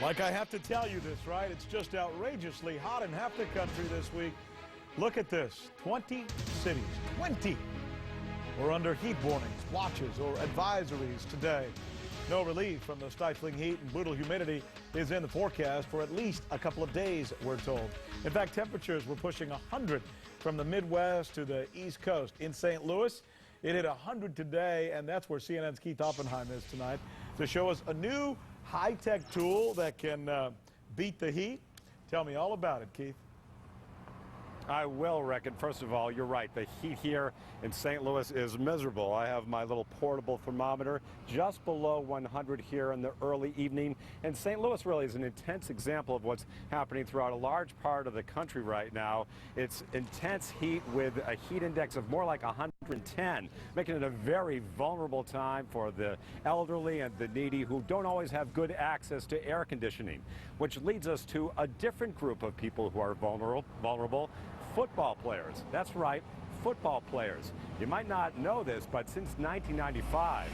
Like I have to tell you this, right? It's just outrageously hot in half the country this week. Look at this, 20 cities, 20 were under heat warnings, watches, or advisories today. No relief from the stifling heat and brutal humidity is in the forecast for at least a couple of days, we're told. In fact, temperatures were pushing 100 from the Midwest to the East Coast. In St. Louis, it hit 100 today, and that's where CNN's Keith Oppenheim is tonight to show us a new high-tech tool that can beat the heat. Tell me all about it, Keith. I will, Rick. And first of all, you're right. The heat here in St. Louis is miserable. I have my little portable thermometer just below 100 here in the early evening. And St. Louis really is an intense example of what's happening throughout a large part of the country right now. It's intense heat with a heat index of more like 110, making it a very vulnerable time for the elderly and the needy who don't always have good access to air conditioning, which leads us to a different group of people who are vulnerable. Football players. That's right, football players. You might not know this, but since 1995,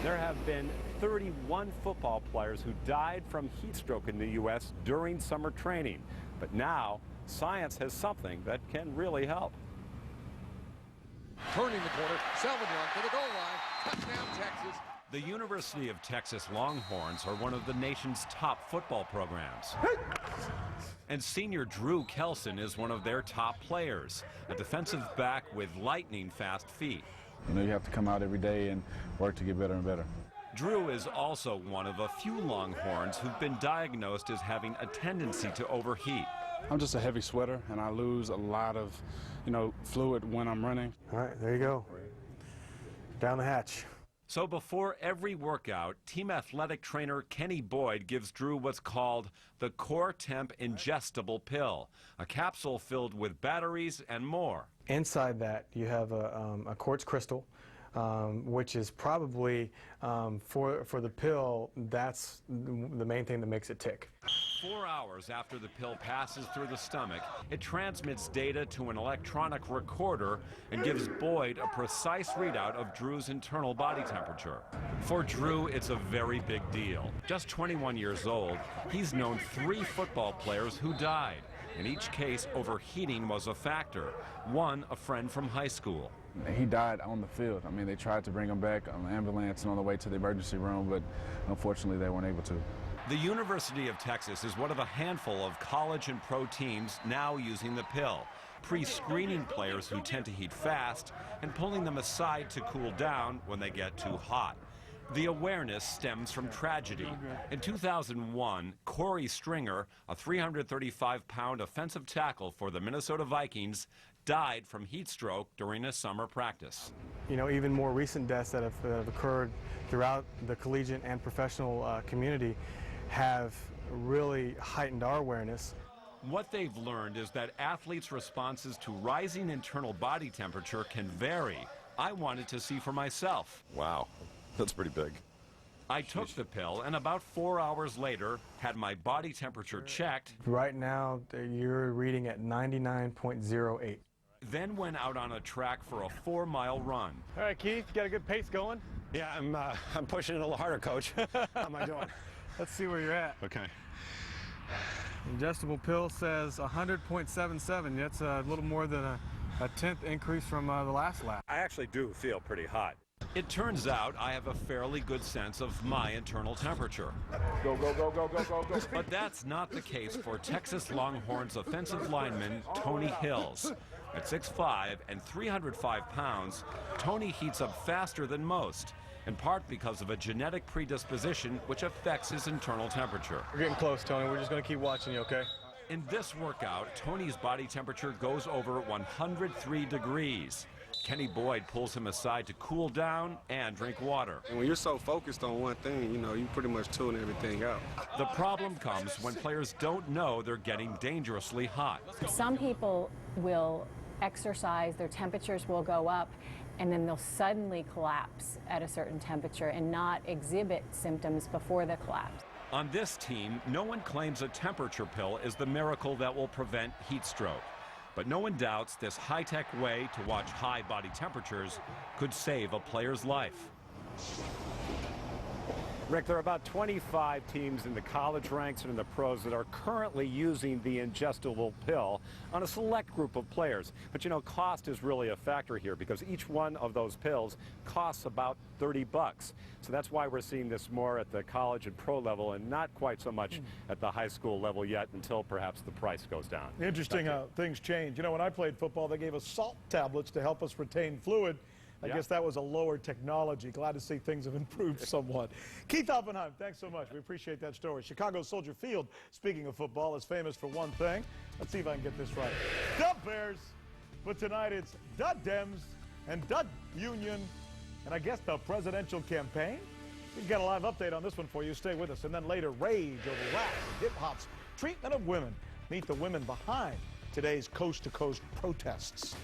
there have been 31 football players who died from heat stroke in the U.S. during summer training. But now, science has something that can really help. Turning the corner, Selvin Young to the goal line. Touchdown, Texas. The University of Texas Longhorns are one of the nation's top football programs. And senior Drew Kelson is one of their top players, a defensive back with lightning-fast feet. You know, you have to come out every day and work to get better and better. Drew is also one of a few Longhorns who've been diagnosed as having a tendency to overheat. I'm just a heavy sweater, and I lose a lot of, fluid when I'm running. All right, there you go. Down the hatch. So before every workout, team athletic trainer Kenny Boyd gives Drew what's called the Core Temp Ingestible Pill, a capsule filled with batteries and more. Inside that, you have a quartz crystal, which is probably, for the pill, that's the main thing that makes it tick. 4 hours after the pill passes through the stomach, it transmits data to an electronic recorder and gives Boyd a precise readout of Drew's internal body temperature. For Drew, it's a very big deal. Just 21 years old, he's known 3 football players who died. In each case, overheating was a factor. One, a friend from high school. He died on the field. I mean, they tried to bring him back on the ambulance and on the way to the emergency room, but unfortunately they weren't able to. The University of Texas is one of a handful of college and pro teams now using the pill, pre-screening players who tend to heat fast and pulling them aside to cool down when they get too hot. The awareness stems from tragedy. In 2001, Corey Stringer, a 335-pound offensive tackle for the Minnesota Vikings, died from heat stroke during a summer practice. You know, even more recent deaths that have occurred throughout the collegiate and professional community have really heightened our awareness. What they've learned is that athletes' responses to rising internal body temperature can vary. I wanted to see for myself. Wow, that's pretty big. I took the pill, and about 4 hours later, had my body temperature checked. Right now, you're reading at 99.08. Then went out on a track for a 4-mile run. All right, Keith, you got a good pace going? Yeah, I'm pushing it a little harder, Coach. How am I doing? Let's see where you're at. Okay. Ingestible pill says 100.77. That's a little more than a 10th increase from the last lap. I actually do feel pretty hot. It turns out I have a fairly good sense of my internal temperature. Go, go, go, go, go, go, go. But that's not the case for Texas Longhorns offensive lineman Tony Hills. At 6'5" and 305 pounds, Tony heats up faster than most, in part because of a genetic predisposition which affects his internal temperature. We're getting close, Tony. We're just going to keep watching you, okay? In this workout, Tony's body temperature goes over 103 degrees. Kenny Boyd pulls him aside to cool down and drink water. And when you're so focused on one thing, you pretty much tune everything out. The problem comes when players don't know they're getting dangerously hot. Some people will exercise, their temperatures will go up, and then they'll suddenly collapse at a certain temperature and not exhibit symptoms before the collapse. On this team, no one claims a temperature pill is the miracle that will prevent heat stroke. But no one doubts this high-tech way to watch high body temperatures could save a player's life. Rick, there are about 25 teams in the college ranks and in the pros that are currently using the ingestible pill on a select group of players. But you know, cost is really a factor here because each one of those pills costs about $30. So that's why we're seeing this more at the college and pro level and not quite so much at the high school level yet until perhaps the price goes down. Interesting how things change. You know, when I played football, they gave us salt tablets to help us retain fluid. I guess that was a lower technology. Glad to see things have improved somewhat. Keith Oppenheim, thanks so much. We appreciate that story. Chicago Soldier Field, speaking of football, is famous for one thing. Let's see if I can get this right. The Bears. But tonight it's the Dems and the Union and I guess the presidential campaign. We've got a live update on this one for you. Stay with us. And then later, rage over rap and hip-hop's treatment of women. Meet the women behind today's coast-to-coast protests.